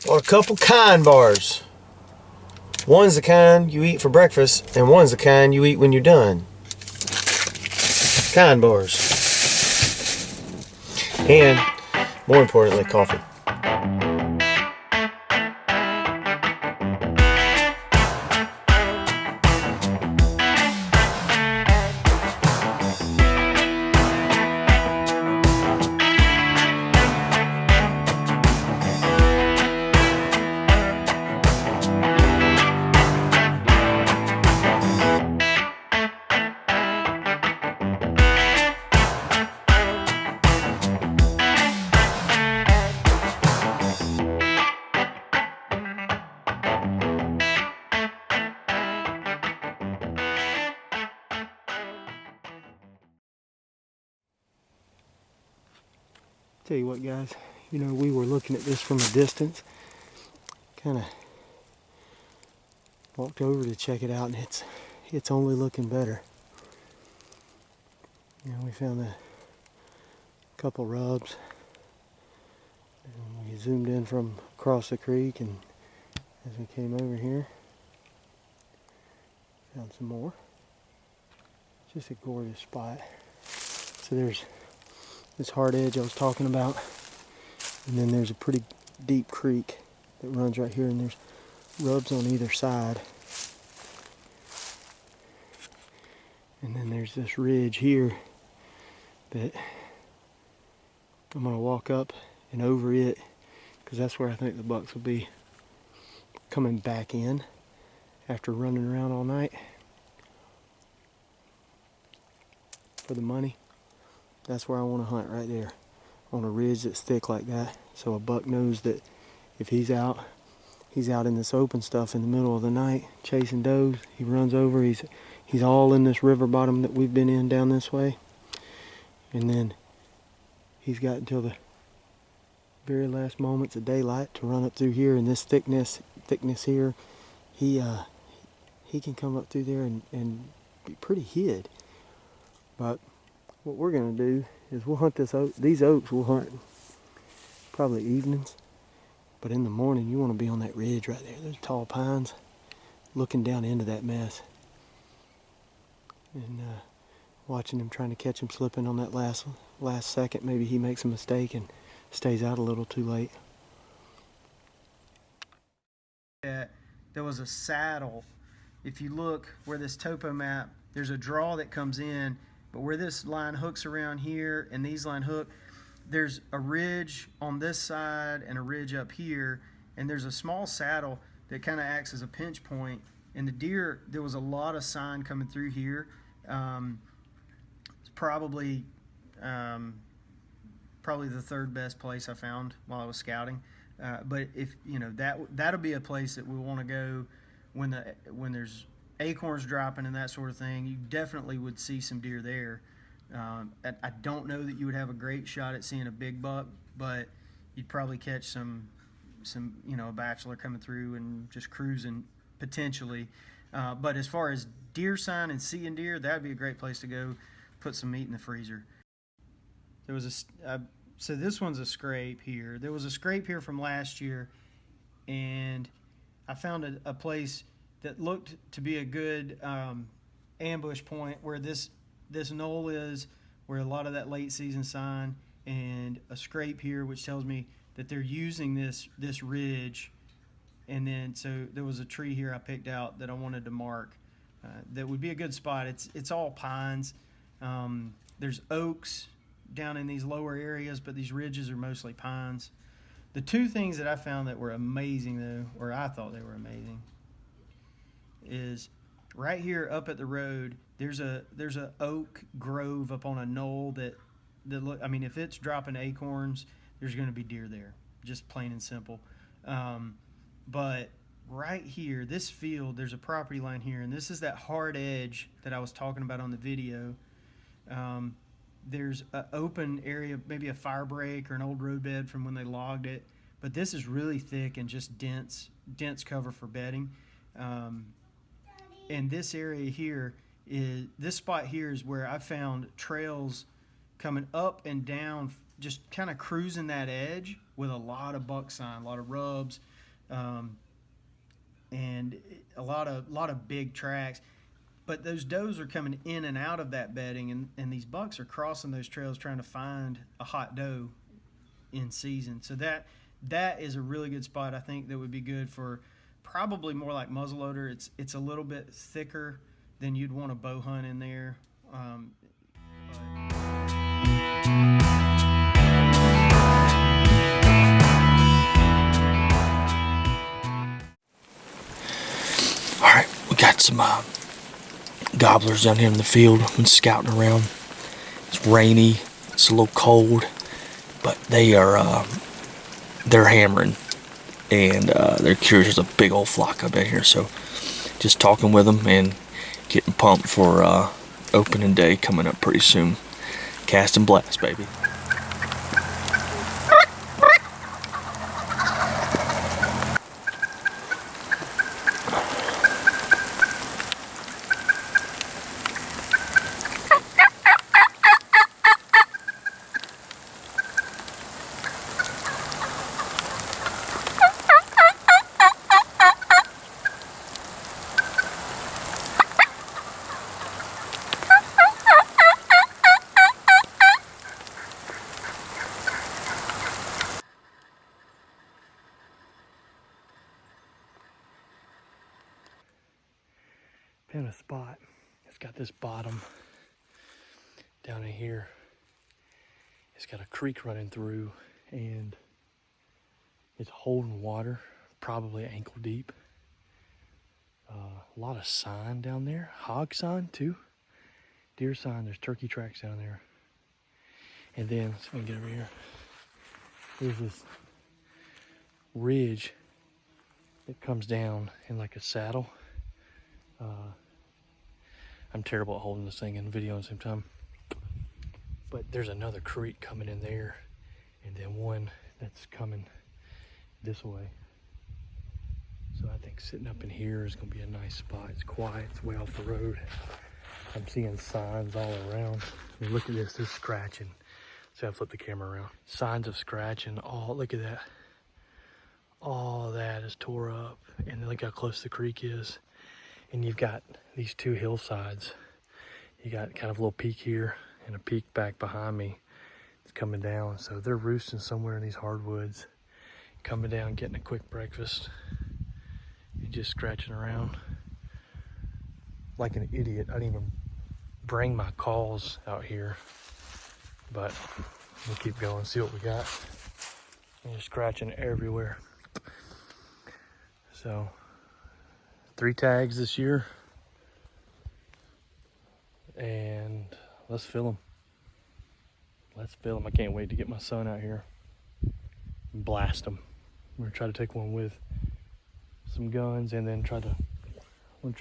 on a couple kind bars. One's the kind you eat for breakfast, and one's the kind you eat when you're done. Kind bars. And, more importantly, coffee. Tell you what, guys, we were looking at this from a distance, kind of walked over to check it out, and it's only looking better. We found a couple rubs, and we zoomed in from across the creek, and as we came over here, found some more. Just a gorgeous spot. So there's this hard edge I was talking about, and then there's a pretty deep creek that runs right here, and there's rubs on either side. And then there's this ridge here that I'm going to walk up and over it, because that's where I think the bucks will be coming back in after running around all night for the money. That's where I want to hunt, right there on a ridge that's thick like that, so a buck knows that if he's out in this open stuff in the middle of the night chasing does. He runs over, he's all in this river bottom that we've been in down this way, and then he's got until the very last moments of daylight to run up through here in this thickness here. He can come up through there and be pretty hid. But what we're going to do is we'll hunt these oaks. We'll hunt probably evenings, but in the morning you want to be on that ridge right there, those tall pines, looking down into that mess, and watching him, trying to catch him slipping on that last second. Maybe he makes a mistake and stays out a little too late. There was a saddle. If you look where this topo map, there's a draw that comes in, but where this line hooks around here and these line hook, there's a ridge on this side and a ridge up here, and there's a small saddle that kind of acts as a pinch point. And the deer, there was a lot of sign coming through here. It's probably the third best place I found while I was scouting. But if that'll be a place that we want to go when there's acorns dropping and that sort of thing. You definitely would see some deer there. I don't know that you would have a great shot at seeing a big buck, but you'd probably catch some a bachelor coming through and just cruising potentially. But as far as deer sign and seeing deer, that'd be a great place to go. Put some meat in the freezer. There was so this one's a scrape here. There was a scrape here from last year, and I found a place that looked to be a good ambush point where this knoll is, where a lot of that late season sign, and a scrape here, which tells me that they're using this ridge. And then so there was a tree here I picked out that I wanted to mark that would be a good spot. It's all pines. There's oaks down in these lower areas, but these ridges are mostly pines. The two things that I found that were amazing, though, or I thought they were amazing, is right here up at the road, there's a oak grove up on a knoll that look, I mean, if it's dropping acorns, there's going to be deer there, just plain and simple. But right here, this field, there's a property line here, and this is that hard edge that I was talking about on the video. There's an open area, maybe a fire break or an old roadbed from when they logged it, but this is really thick and just dense cover for bedding. And this area here this spot here is where I found trails coming up and down, just kind of cruising that edge with a lot of buck sign, a lot of rubs, and a lot of big tracks. But those does are coming in and out of that bedding, and these bucks are crossing those trails trying to find a hot doe in season. So that is a really good spot. I think that would be good for probably more like muzzleloader. It's a little bit thicker than you'd want to bow hunt in there. All right, we got some gobblers down here in the field. I've been scouting around. It's rainy. It's a little cold, but they're hammering, and they're curious. There's a big old flock up in here, so just talking with them and getting pumped for opening day coming up pretty soon. Cast and blast, baby. Found a spot. It's got this bottom down in here. It's got a creek running through, and it's holding water, probably ankle deep. A lot of sign down there. Hog sign too. Deer sign. There's turkey tracks down there. And then, so we can get over here. There's this ridge that comes down in like a saddle. I'm terrible at holding this thing in video at the same time. But there's another creek coming in there, and then one that's coming this way. So I think sitting up in here is gonna be a nice spot. It's quiet, it's way off the road. I'm seeing signs all around. I mean, look at this, there's scratching. So I flip the camera around. Signs of scratching, oh, look at that. All that is tore up, and look how close the creek is. And you've got these two hillsides. You got kind of a little peak here and a peak back behind me. It's coming down. So they're roosting somewhere in these hardwoods, coming down, getting a quick breakfast, and just scratching around like an idiot. I didn't even bring my calls out here, but we'll keep going, see what we got. And they're scratching everywhere. So 3 tags this year, and let's fill them. Let's fill them. I can't wait to get my son out here and blast them. I'm gonna try to take one with some guns, and then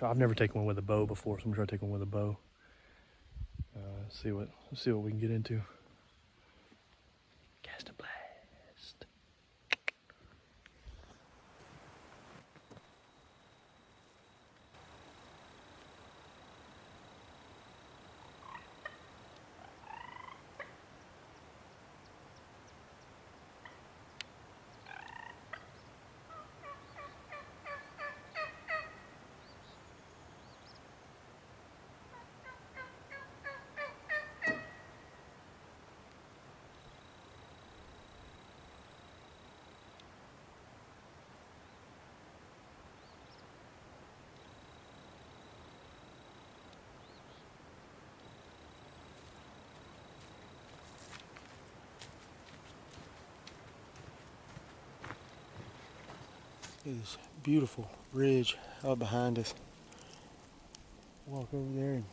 I've never taken one with a bow before, so I'm gonna try to take one with a bow. See what we can get into. Cast a blast. This beautiful ridge out behind us. Walk over there and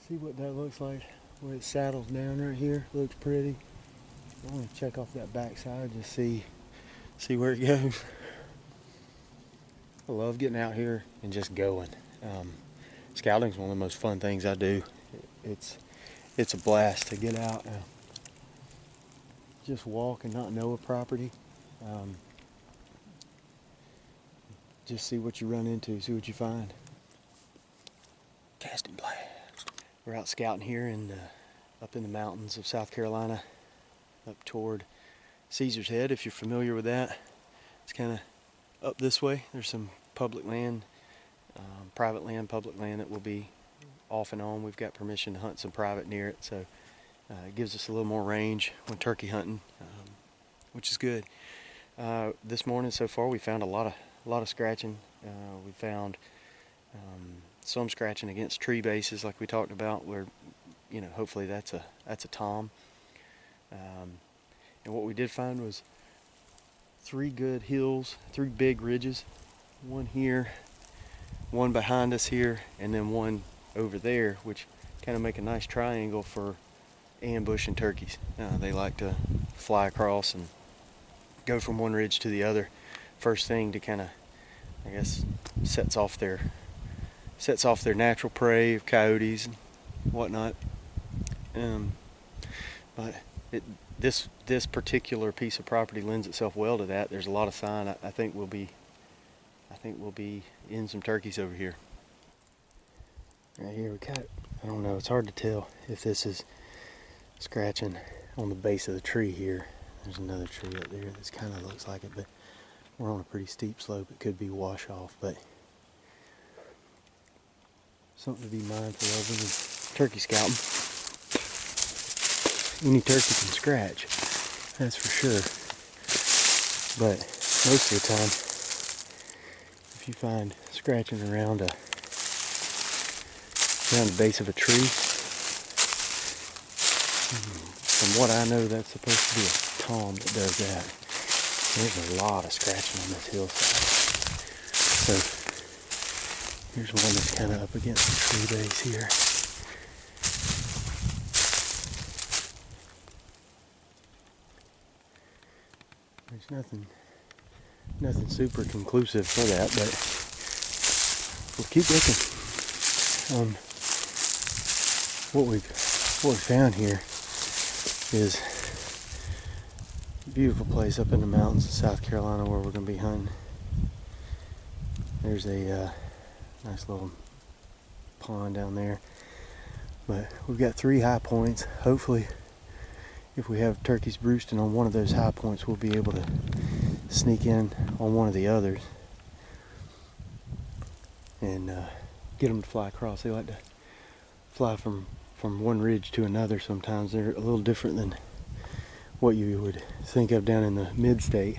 see what that looks like. Where it saddles down right here, looks pretty. I want to check off that backside, just see where it goes. I love getting out here and just going. Scouting is one of the most fun things I do. It's a blast to get out and just walk and not know a property. Just see what you run into, see what you find. Cast and blast. We're out scouting here up in the mountains of South Carolina, up toward Caesar's Head, if you're familiar with that. It's kind of up this way. There's some public land, private land, public land that will be off and on. We've got permission to hunt some private near it, so it gives us a little more range when turkey hunting, which is good. This morning so far we found a lot of scratching. We found some scratching against tree bases like we talked about, where hopefully that's a tom. And what we did find was 3 good hills, 3 big ridges, one here, one behind us here, and then one over there, which kind of make a nice triangle for ambushing turkeys. They like to fly across and go from one ridge to the other first thing to kind of, I guess, sets off their natural prey of coyotes and whatnot. But this particular piece of property lends itself well to that. There's a lot of sign. I think we'll be in some turkeys over here. Right here we got, I don't know, it's hard to tell if this is scratching on the base of the tree here. There's another tree up there that kind of looks like it, but we're on a pretty steep slope. It could be wash off, but something to be mindful of when you're turkey scouting. Any turkey can scratch, that's for sure. But most of the time, if you find scratching around the base of a tree, from what I know, that's supposed to be a tom that does that. There's a lot of scratching on this hillside. So here's one that's kind of up against the tree base here. There's nothing super conclusive for that, but we'll keep looking. What we found here is a beautiful place up in the mountains of South Carolina where we're going to be hunting. There's a nice little pond down there, but we've got 3 high points. Hopefully, if we have turkeys roosting on one of those high points, we'll be able to sneak in on one of the others and get them to fly across. They like to fly from one ridge to another sometimes. They're a little different than what you would think of down in the mid-state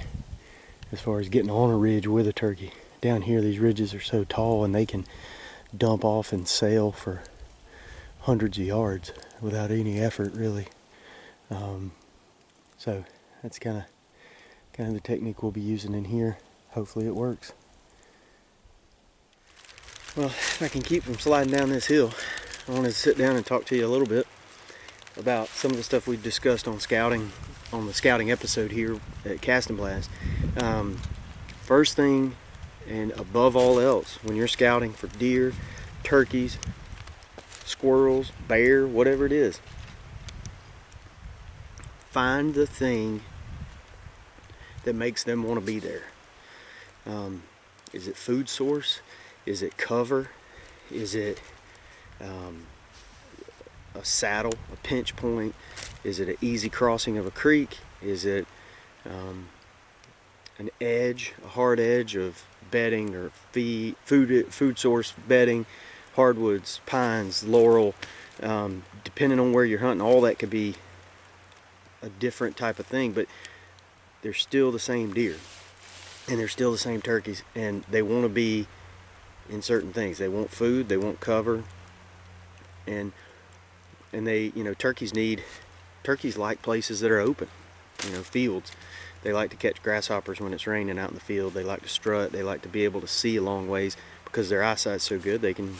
as far as getting on a ridge with a turkey. Down here, these ridges are so tall and they can dump off and sail for hundreds of yards without any effort, really. So that's kind of the technique we'll be using in here. Hopefully it works. Well, if I can keep from sliding down this hill, I wanted to sit down and talk to you a little bit about some of the stuff we discussed on scouting, on the scouting episode here at Cast and Blast. First thing, and above all else, when you're scouting for deer, turkeys, squirrels, bear, whatever it is, find the thing that makes them want to be there. Is it food source? Is it cover? Is it a saddle, a pinch point? Is it an easy crossing of a creek? Is it an edge, a hard edge of bedding or food source bedding, hardwoods, pines, laurel, depending on where you're hunting? All that could be a different type of thing, but they're still the same deer and they're still the same turkeys, and they want to be in certain things. They want food, they want cover, and they, turkeys like places that are open, fields. They like to catch grasshoppers when it's raining out in the field. They like to strut. They like to be able to see a long ways because their eyesight's so good. They can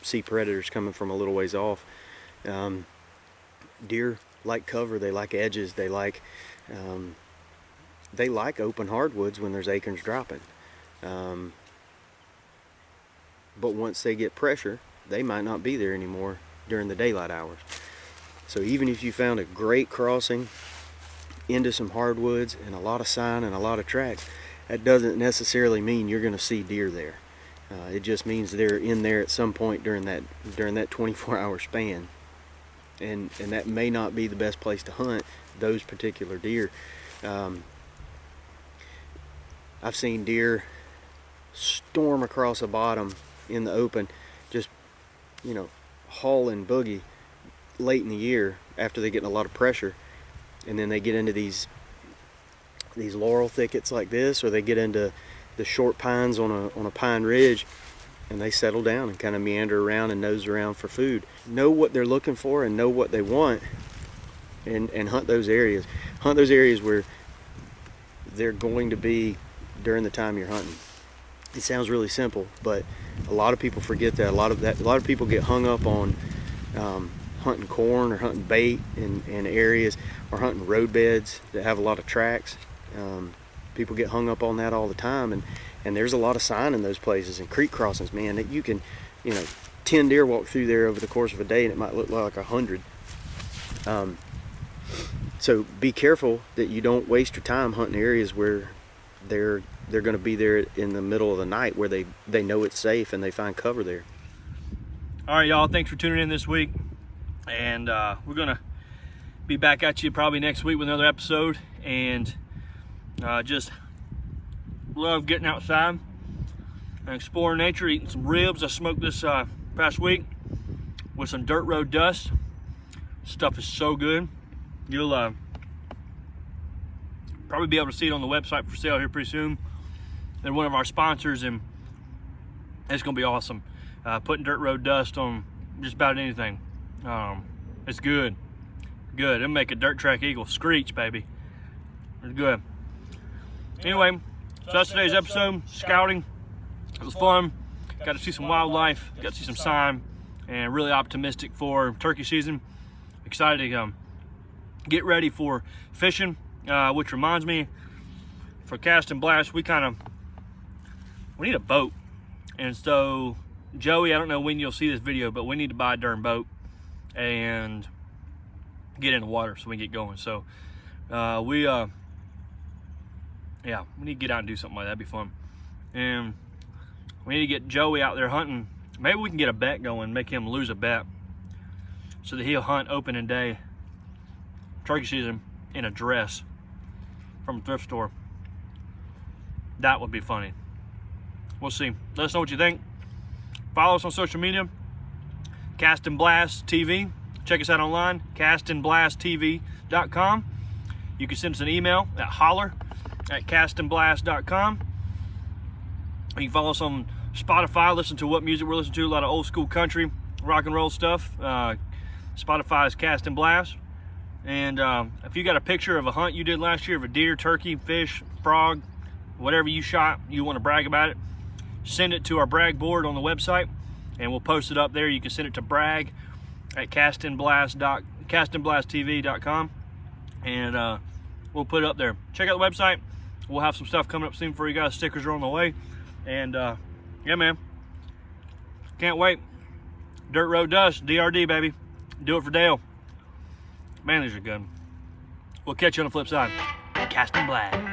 see predators coming from a little ways off. Deer like cover. They like edges. They like open hardwoods when there's acorns dropping. But once they get pressure, they might not be there anymore during the daylight hours. So even if you found a great crossing into some hardwoods and a lot of sign and a lot of tracks, that doesn't necessarily mean you're going to see deer there. It just means they're in there at some point during that 24-hour span, and that may not be the best place to hunt those particular deer. I've seen deer storm across a bottom in the open, just, you know, hauling boogie late in the year after they get in a lot of pressure, and then they get into these laurel thickets like this, or they get into the short pines on a pine ridge, and they settle down and kind of meander around and nose around for food. Know what they're looking for and know what they want, and hunt those areas. Hunt those areas where they're going to be during the time you're hunting. It sounds really simple, but a lot of people forget that. A lot of people get hung up on hunting corn or hunting bait in areas, or hunting road beds that have a lot of tracks. People get hung up on that all the time, and there's a lot of sign in those places, and creek crossings, man, that you can, 10 deer walk through there over the course of a day, and it might look like 100. So be careful that you don't waste your time hunting areas where they're going to be there in the middle of the night, where they know it's safe and they find cover there. All right, y'all, thanks for tuning in this week, and we're gonna be back at you probably next week with another episode. And just love getting outside and exploring nature, eating some ribs I smoked this past week with some dirt road dust. Stuff is so good. You'll probably be able to see it on the website for sale here pretty soon. They're one of our sponsors, and it's gonna be awesome. Putting dirt road dust on just about anything. It's good. It'll make a dirt track eagle screech, baby. It's good. Anyway, so that's today's episode. Scouting. It was fun. Got to see some wildlife. Got to see some sign. And really optimistic for turkey season. Excited to get ready for fishing. Which reminds me, for Cast and Blast, we need a boat. And so, Joey, I don't know when you'll see this video, but we need to buy a darn boat and get in the water so we can get going. So we need to get out and do something like that. That'd be fun. And we need to get Joey out there hunting. Maybe we can get a bet going, make him lose a bet, so that he'll hunt opening day turkey season in a dress from a thrift store. That would be funny. We'll see. Let us know what you think. Follow us on social media, Cast and Blast TV. Check us out online, castandblasttv.com. You can send us an email at holler@castandblast.com. You can follow us on Spotify, listen to what music we're listening to, a lot of old school country, rock and roll stuff. Spotify is Cast and Blast. And if you got a picture of a hunt you did last year of a deer, turkey, fish, frog, whatever you shot, you want to brag about it, send it to our brag board on the website, and we'll post it up there. You can send it to brag@castandblasttv.com, and we'll put it up there. Check out the website. We'll have some stuff coming up soon for you guys. Stickers are on the way. And yeah, man, can't wait. Dirt road dust, DRD, baby. Do it for Dale. Man, these are good. We'll catch you on the flip side. Cast and Blast.